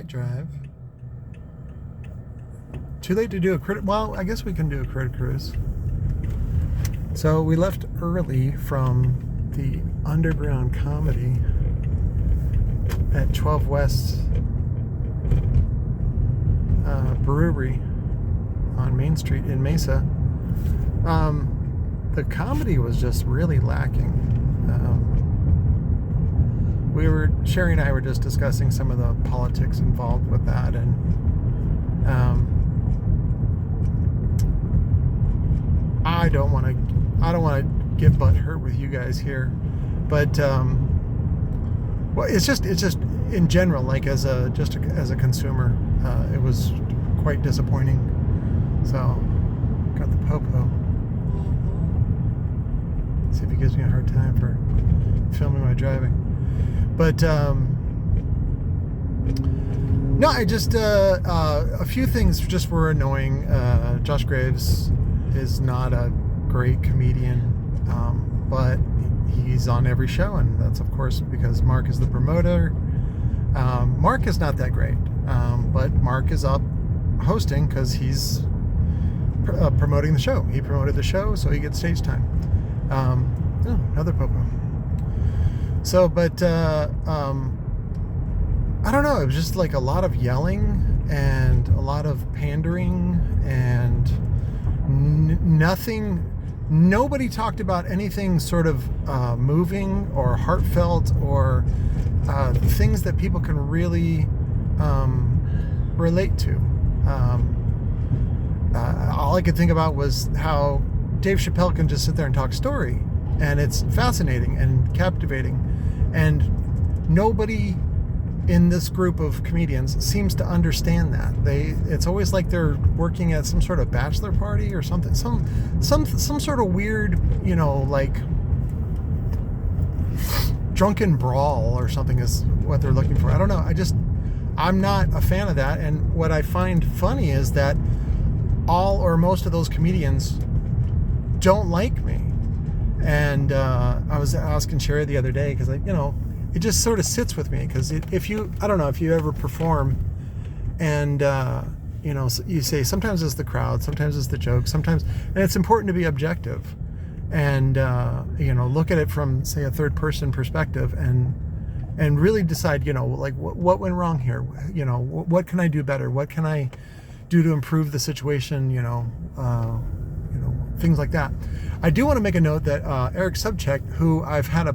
night drive. Too late to do a credit. Well, I guess we can do a credit cruise. So we left early from the underground comedy at 12 West Brewery on Main Street in Mesa. The comedy was just really lacking. Sherry and I were just discussing some of the politics involved with that, and I don't want to get butthurt with you guys here, but well, it's just in general, like as a consumer, it was quite disappointing. So, got the popo. See if he gives me a hard time for filming my driving. But no, I just a few things just were annoying. Josh Graves is not a great comedian, but he's on every show, and that's of course because Mark is the promoter. Mark is not that great, but Mark is up hosting because he's promoting the show. He promoted the show, so he gets stage time. Oh, another popo. So, but I don't know. It was just like a lot of yelling and a lot of pandering and nothing. Nobody talked about anything sort of moving or heartfelt or things that people can really relate to. All I could think about was how Dave Chappelle can just sit there and talk story, and it's fascinating and captivating, and nobody in this group of comedians seems to understand that. It's always like they're working at some sort of bachelor party or something, some sort of weird, like drunken brawl or something is what they're looking for. I don't know. I'm not a fan of that. And what I find funny is that all or most of those comedians don't like me. And I was asking Sherry the other day because it just sort of sits with me, because if you ever perform and you say sometimes it's the crowd, sometimes it's the joke, and it's important to be objective and look at it from, say, a third person perspective and really decide like what went wrong here, what can I do better, what can I do to improve the situation, things like that. I do want to make a note that Eric Subcheck, who I've had I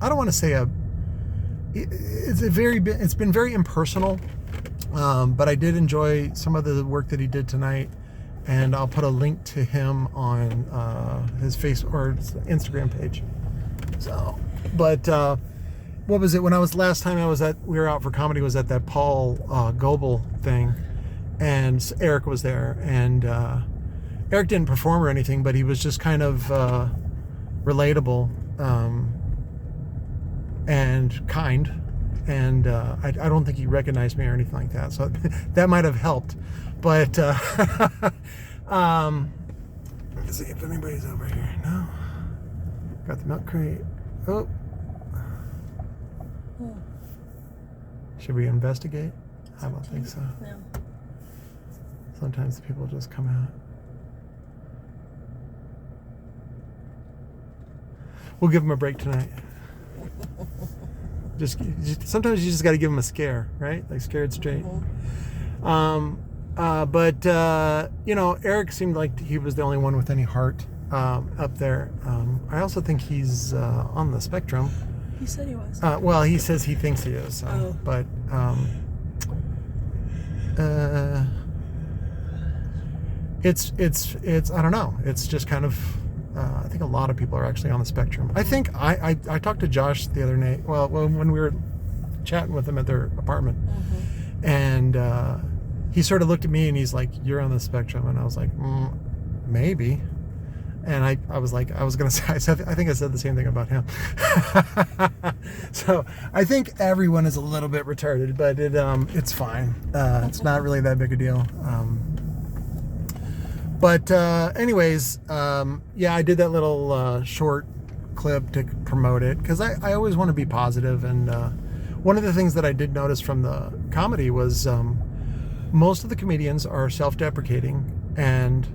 don't want to say it's been very impersonal, but I did enjoy some of the work that he did tonight, and I'll put a link to him on his Facebook or Instagram page. So, but what was it? When last time we were out for comedy was at that Paul Goebel thing, and Eric was there, and Eric didn't perform or anything, but he was just kind of relatable and kind, and I don't think he recognized me or anything like that, so that might have helped. But let's see if anybody's over here. No. Got the milk crate. Oh. Should we investigate? I don't think so. No. Sometimes the people just come out. We'll give them a break tonight. Just sometimes you just got to give them a scare, right? Like scared straight. But Eric seemed like he was the only one with any heart up there. I also think he's on the spectrum. He said he was. Well, he says he thinks he is. So, but it's I don't know. It's just kind of. I think a lot of people are actually on the spectrum. I think I talked to Josh the other night. Well, when we were chatting with them at their apartment, and he sort of looked at me and he's like, "You're on the spectrum," and I was like, "Maybe." And I was like, I think I said the same thing about him. So I think everyone is a little bit retarded, but it's fine. It's not really that big a deal. But anyways, I did that little short clip to promote it because I always want to be positive. And one of the things that I did notice from comedy was most of the comedians are self-deprecating and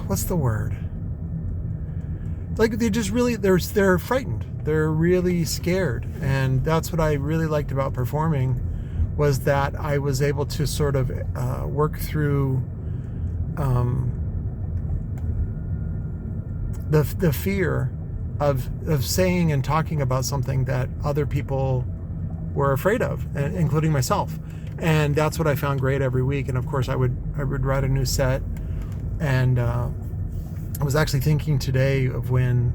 what's the word? Like they just really they're frightened. They're really scared, and that's what I really liked about performing, was that I was able to sort of work through the fear of saying and talking about something that other people were afraid of, including myself. And that's what I found great every week. And of course I would write a new set. And I was actually thinking today of when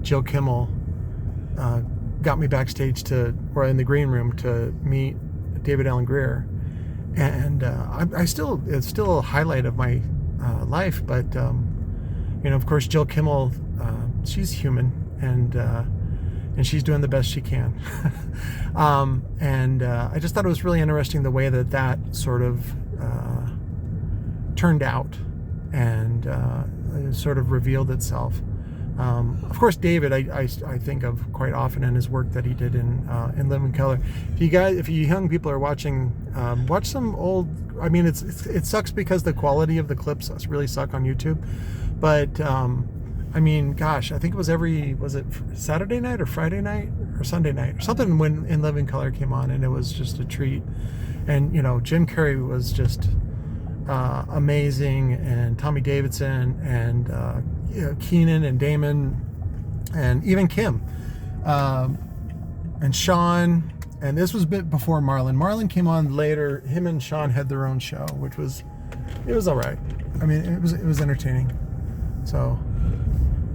Jill Kimmel got me backstage or in the green room to meet David Allen Greer. And it's still a highlight of my life. But of course, Jill Kimmel, she's human, and she's doing the best she can. I just thought it was really interesting the way that sort of turned out and sort of revealed itself. Of course, David, I think of quite often in his work that he did in Living Color. If you young people are watching, watch some old. I mean, it sucks because the quality of the clips really suck on YouTube, but I mean, gosh, I think it was was it Saturday night or Friday night or Sunday night or something when In Living Color came on, and it was just a treat. And Jim Carrey was just amazing, and Tommy Davidson, and Keenan and Damon, and even Kim, and Sean. And this was a bit before Marlon. Marlon came on later. Him and Sean had their own show, which was all right. I mean, it was entertaining. So,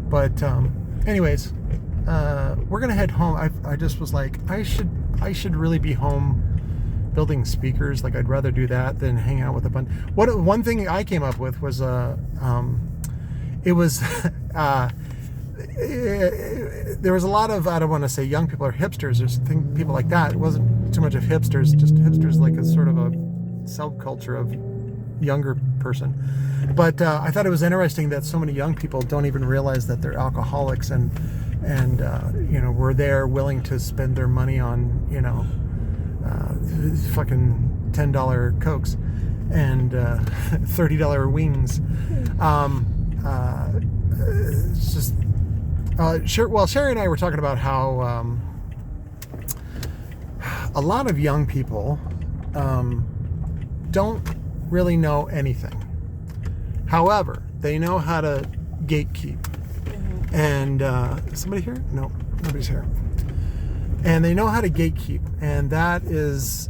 but anyways, we're gonna head home. I just was like, I should really be home building speakers. Like, I'd rather do that than hang out with a bunch. One thing I came up with was it was there was a lot of, I don't want to say young people or hipsters or people like that. It wasn't too much of hipsters, just hipsters like a sort of a subculture of younger person. But I thought it was interesting that so many young people don't even realize that they're alcoholics, and were there willing to spend their money on fucking $10 Cokes and $30 wings. It's just Sherry and I were talking about how a lot of young people don't really know anything. However, they know how to gatekeep. And somebody here? No, nobody's here. And they know how to gatekeep, and that is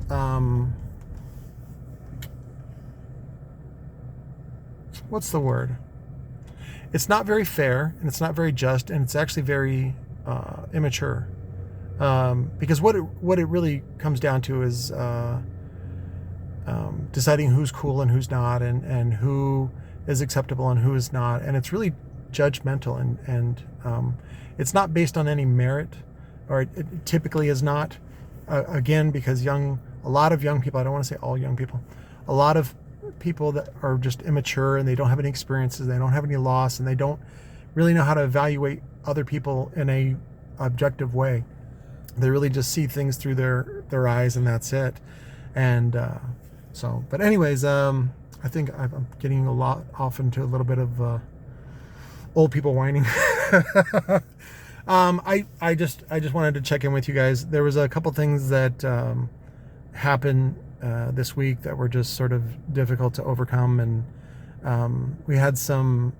what's the word? It's not very fair, and it's not very just, and it's actually very immature. Because what it really comes down to is deciding who's cool and who's not, and who is acceptable and who is not, and it's really judgmental, and it's not based on any merit, or it typically is not. Again, because a lot of young people, I don't want to say all young people, a lot of people that are just immature, and they don't have any experiences, they don't have any loss, and they don't really know how to evaluate other people in a objective way. They really just see things through their eyes, and that's it. And but anyways, I think I'm getting off into a little bit of old people whining. I just wanted to check in with you guys. There was a couple things that happened this week that were just sort of difficult to overcome, and we had some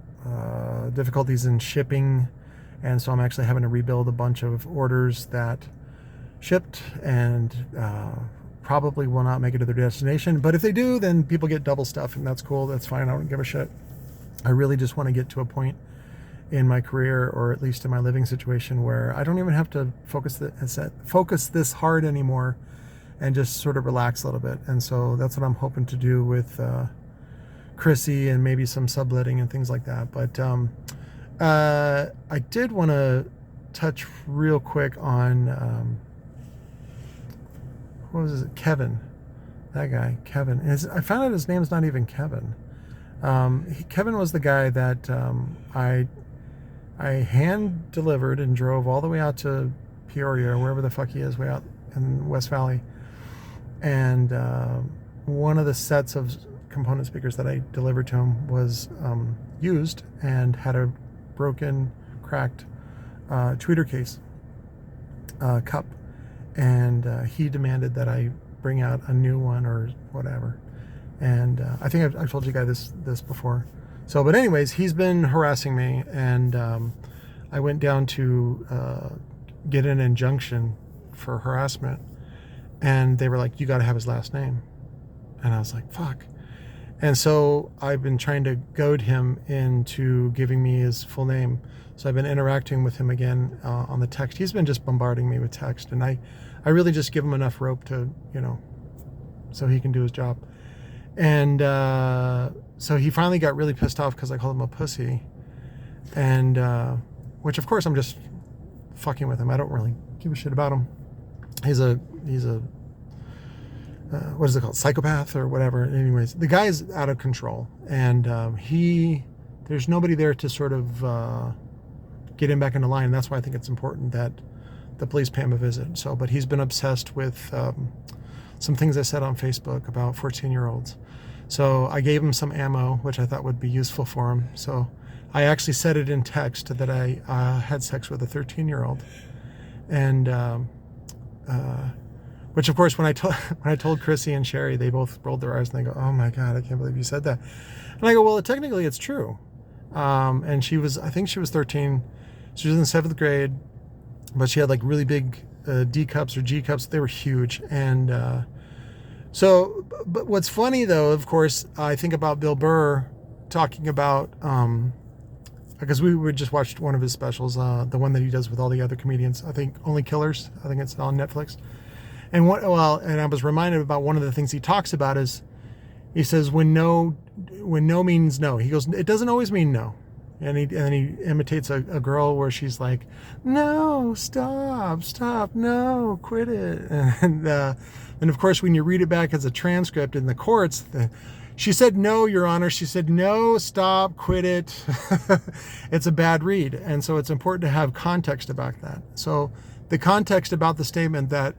difficulties in shipping, and so I'm actually having to rebuild a bunch of orders that shipped and probably will not make it to their destination. But if they do, then people get double stuff, and that's cool. That's fine. I don't give a shit. I really just want to get to a point in my career, or at least in my living situation, where I don't even have to focus this hard anymore, and just sort of relax a little bit. And so that's what I'm hoping to do with Chrissy, and maybe some subletting and things like that. But I did want to touch real quick on what was it? Kevin. That guy, Kevin. I found out his name's not even Kevin. Kevin was the guy that I hand delivered and drove all the way out to Peoria or wherever the fuck he is, way out in West Valley. And one of the sets of component speakers that I delivered to him was used and had a broken, cracked tweeter case cup. And he demanded that I bring out a new one or whatever. And I think I've told you guys this before. So, but anyways, he's been harassing me, and I went down to get an injunction for harassment, and they were like, you got to have his last name. And I was like, fuck. And so I've been trying to goad him into giving me his full name. So I've been interacting with him again on the text. He's been just bombarding me with text, and I really just give him enough rope to, so he can do his job. And so he finally got really pissed off because I called him a pussy, and which of course I'm just fucking with him. I don't really give a shit about him. He's a what is it called, psychopath or whatever. Anyways, the guy's out of control, and there's nobody there to sort of get him back into line. And that's why I think it's important that the police pay him a visit. So, but he's been obsessed with some things I said on Facebook about 14-year-olds. So I gave him some ammo, which I thought would be useful for him. So I actually said it in text that I had sex with a 13-year-old, and which of course when I told Chrissy and Sherry, they both rolled their eyes and they go, "Oh my God, I can't believe you said that." And I go, "Well, technically it's true." And I think she was 13. She was in the 7th grade, but she had like really big D cups or G cups. They were huge. And but what's funny though, of course, I think about Bill Burr talking about, because we just watched one of his specials, the one that he does with all the other comedians. I think Only Killers. I think it's on Netflix. And and I was reminded about one of the things he talks about is, he says, when no means no. He goes, it doesn't always mean no. And he imitates a girl where she's like, no, stop, no, quit it. And of course, when you read it back as a transcript in the courts, she said, no, Your Honor. She said, no, stop, quit it. It's a bad read. And so it's important to have context about that. So the context about the statement that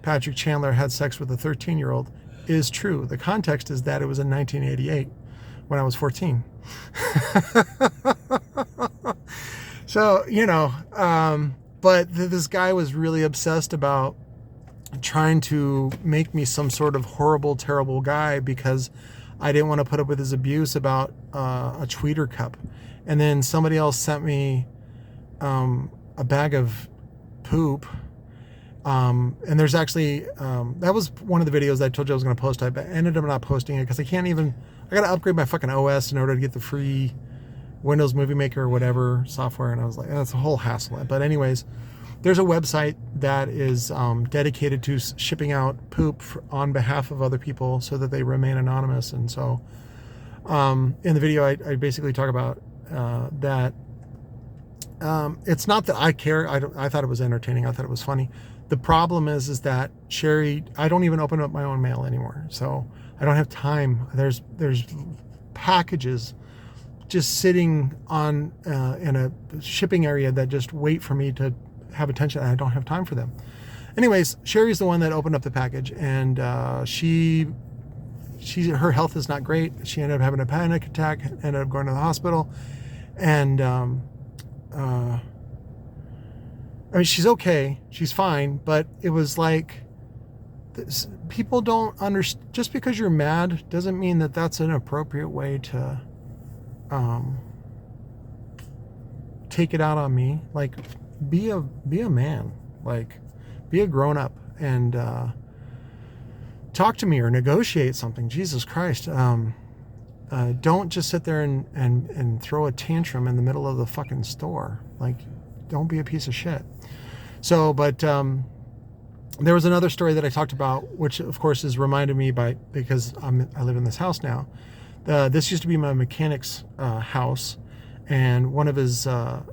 Patrick Chandler, had sex with a 13-year-old is true. The context is that it was in 1988 when I was 14. So, but this guy was really obsessed about trying to make me some sort of horrible, terrible guy because I didn't want to put up with his abuse about a tweeter cup. And then somebody else sent me a bag of poop. And there's actually, that was one of the videos that I told you I was going to post. I ended up not posting it because I got to upgrade my fucking OS in order to get the free Windows Movie Maker or whatever software. And I was like, that's a whole hassle. But anyways, there's a website that is dedicated to shipping out poop on behalf of other people so that they remain anonymous. And so in the video, I basically talk about that. It's not that I care. I thought it was entertaining. I thought it was funny. The problem is that Sherry, I don't even open up my own mail anymore. So I don't have time. There's packages just sitting on in a shipping area that just wait for me to have attention, and I don't have time for them. Anyways, Sherry's the one that opened up the package, and her health is not great. She ended up having a panic attack, ended up going to the hospital, and I mean, she's okay, she's fine, but it was like, people don't understand. Just because you're mad doesn't mean that that's an appropriate way to take it out on me. Like, be a man, like, be a grown up and talk to me or negotiate something. Jesus Christ. Don't just sit there and throw a tantrum in the middle of the fucking store. Like, don't be a piece of shit. So, but there was another story that I talked about, which of course is reminded me because I live in this house now. This used to be my mechanic's house, and one of his it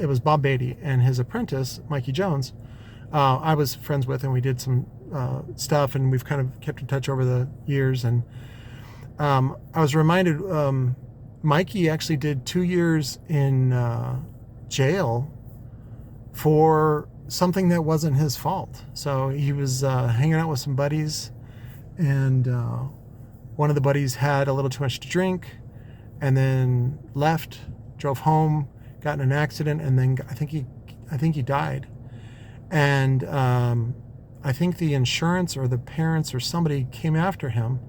was Bob Beatty and his apprentice Mikey Jones. I was friends with, and we did some stuff, and we've kind of kept in touch over the years. And I was reminded, Mikey actually did 2 years in jail for something that wasn't his fault. So he was hanging out with some buddies, and one of the buddies had a little too much to drink, and then left, drove home, got in an accident, and then I think he died. And I think the insurance or the parents or somebody came after him,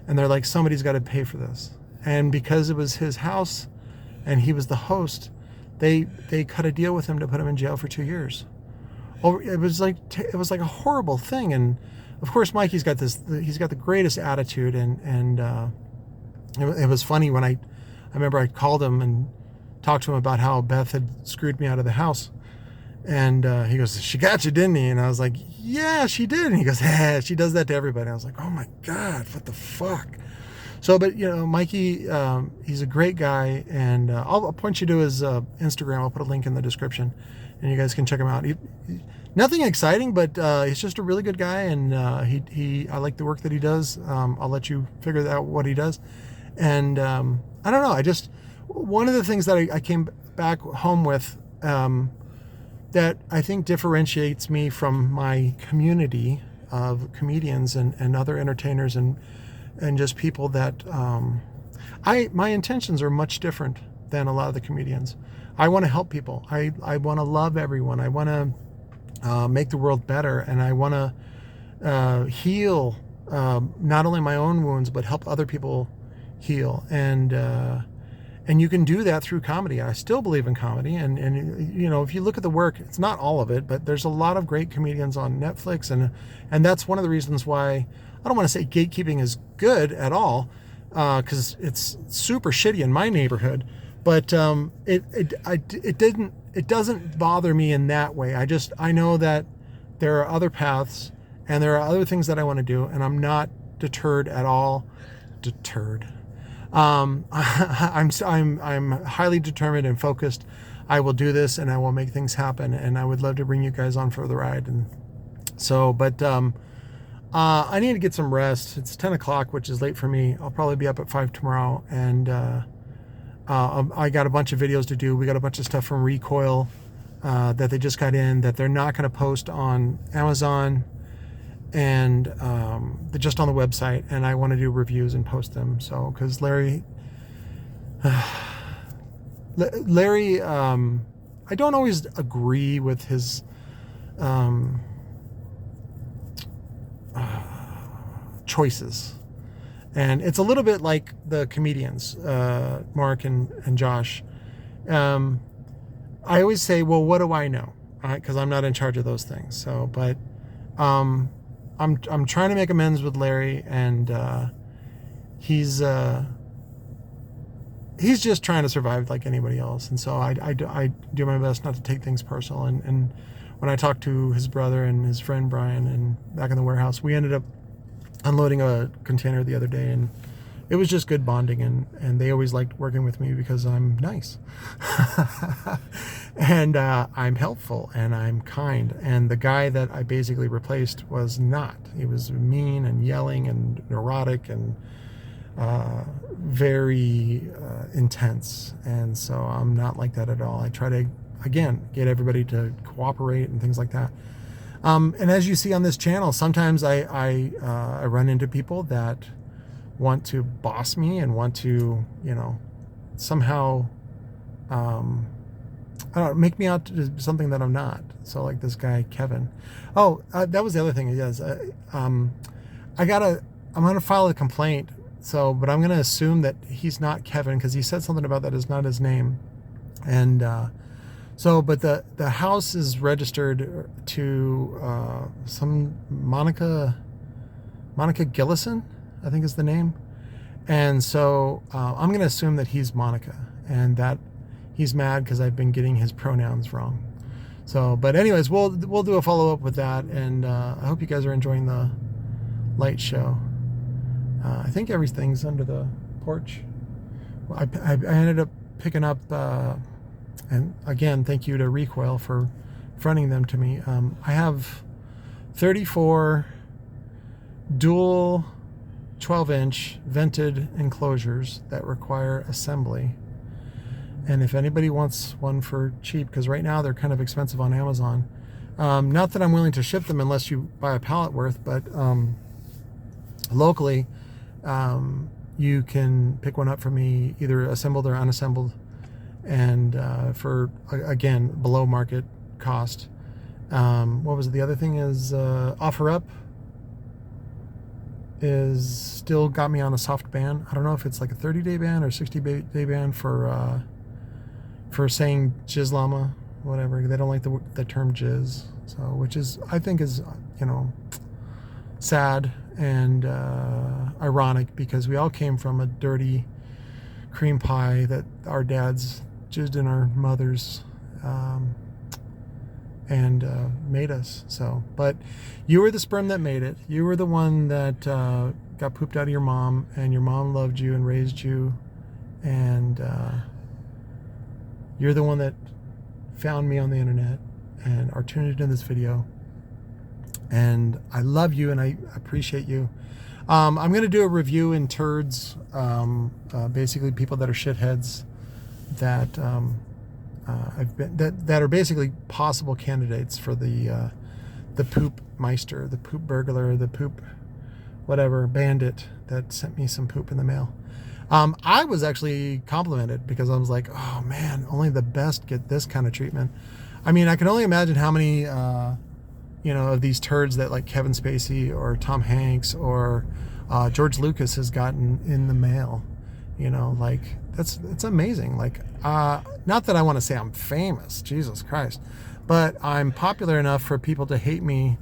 and they're like, somebody's got to pay for this. And because it was his house and he was the host, they cut a deal with him to put him in jail for 2 years. Oh, it was like a horrible thing. And of course, Mikey's got the greatest attitude, and it was funny when I remember I called him and talked to him about how Beth had screwed me out of the house. And he goes, she got you, didn't he? And I was like, yeah, she did. And he goes, she does that to everybody. I was like, oh my God, what the fuck? So, but Mikey, he's a great guy, and I'll point you to his Instagram. I'll put a link in the description, and you guys can check him out. Nothing exciting, but he's just a really good guy, and I like the work that he does. I'll let you figure out what he does. And I don't know. One of the things that I came back home with that I think differentiates me from my community of comedians and other entertainers and just people that my intentions are much different than a lot of the comedians. I want to help people. I want to love everyone. I want to make the world better, and I want to heal not only my own wounds but help other people heal. And you can do that through comedy. I still believe in comedy, and if you look at the work, it's not all of it, but there's a lot of great comedians on Netflix, and that's one of the reasons why I don't want to say gatekeeping is good at all, because it's super shitty in my neighborhood, but it doesn't bother me in that way. I know that there are other paths and there are other things that I want to do, and I'm not deterred at all. I'm highly determined and focused. I will do this, and I will make things happen, and I would love to bring you guys on for the ride. And so, but I need to get some rest. It's 10 o'clock, which is late for me. I'll probably be up at 5 tomorrow, and I got a bunch of videos to do. We got a bunch of stuff from Recoil that they just got in that they're not going to post on Amazon, and they're just on the website, and I want to do reviews and post them. So, because Larry, I don't always agree with his choices, and it's a little bit like the comedians, Mark and Josh. I always say, well, what do I know? Because I'm not in charge of those things. So, but I'm trying to make amends with Larry, and he's just trying to survive like anybody else. And so I do my best not to take things personal. And when I talked to his brother and his friend Brian and back in the warehouse, we ended up unloading a container the other day, and it was just good bonding, and they always liked working with me because I'm nice. And I'm helpful, and I'm kind. And the guy that I basically replaced was not. He was mean and yelling and neurotic and very intense. And so I'm not like that at all. I try to, again, get everybody to cooperate and things like that. And as you see on this channel, sometimes I run into people that want to boss me and want to, somehow, I don't know, make me out to do something that I'm not. So like this guy, Kevin. Oh, that was the other thing. Yes. I'm going to file a complaint. So, but I'm going to assume that he's not Kevin, because he said something about that is not his name. And, but the house is registered to some Monica Gillison, I think is the name. And so I'm going to assume that he's Monica, and that he's mad because I've been getting his pronouns wrong. So, but anyways, we'll do a follow-up with that, and I hope you guys are enjoying the light show. I think everything's under the porch. I ended up picking up, and again, thank you to Recoil for fronting them to me. I have 34 dual 12-inch vented enclosures that require assembly. And if anybody wants one for cheap, because right now they're kind of expensive on Amazon. Not that I'm willing to ship them unless you buy a pallet worth, but locally, you can pick one up from me, either assembled or unassembled, and for, again, below market cost. What was it? The other thing is OfferUp is still got me on a soft ban. I don't know if it's like a 30-day ban or 60-day ban for saying jizz llama, whatever. They don't like the term jizz, so, which is, I think is, sad and ironic, because we all came from a dirty cream pie that our dads jizzed in our mothers and made us. So, but you were the sperm that made it. You were the one that got pooped out of your mom, and your mom loved you and raised you, and you're the one that found me on the internet and are tuned into this video. And I love you and I appreciate you. I'm going to do a review in turds, basically people that are shitheads that that are basically possible candidates for the poop meister, the poop burglar, the poop whatever bandit that sent me some poop in the mail. I was actually complimented because I was like, oh man, only the best get this kind of treatment. I mean, I can only imagine how many of these turds that like Kevin Spacey or Tom Hanks or George Lucas has gotten in the mail. Like it's amazing. Like, not that I want to say I'm famous, Jesus Christ, but I'm popular enough for people to hate me,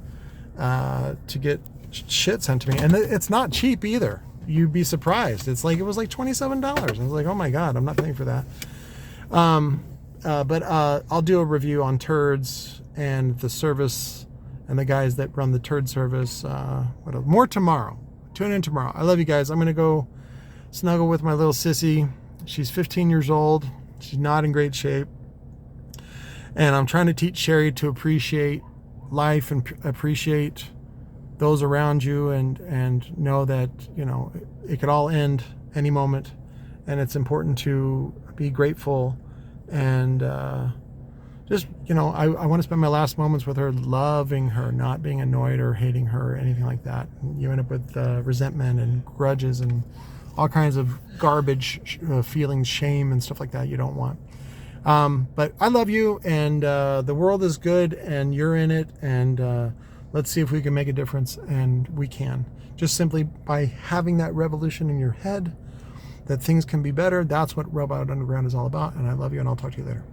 to get shit sent to me. And it's not cheap either. You'd be surprised. It was like $27. I was like, oh my God, I'm not paying for that. But I'll do a review on turds and the service and the guys that run the turd service. What else? More tomorrow. Tune in tomorrow. I love you guys. I'm going to go snuggle with my little sissy. She's 15 years old. She's not in great shape. And I'm trying to teach Sherry to appreciate life and appreciate those around you, and know that, it could all end any moment. And it's important to be grateful and just, I want to spend my last moments with her, loving her, not being annoyed or hating her or anything like that. You end up with resentment and grudges and all kinds of garbage feelings, shame and stuff like that you don't want. But I love you, and the world is good, and you're in it, and let's see if we can make a difference, and we can. Just simply by having that revolution in your head that things can be better. That's what Robot Underground is all about, and I love you, and I'll talk to you later.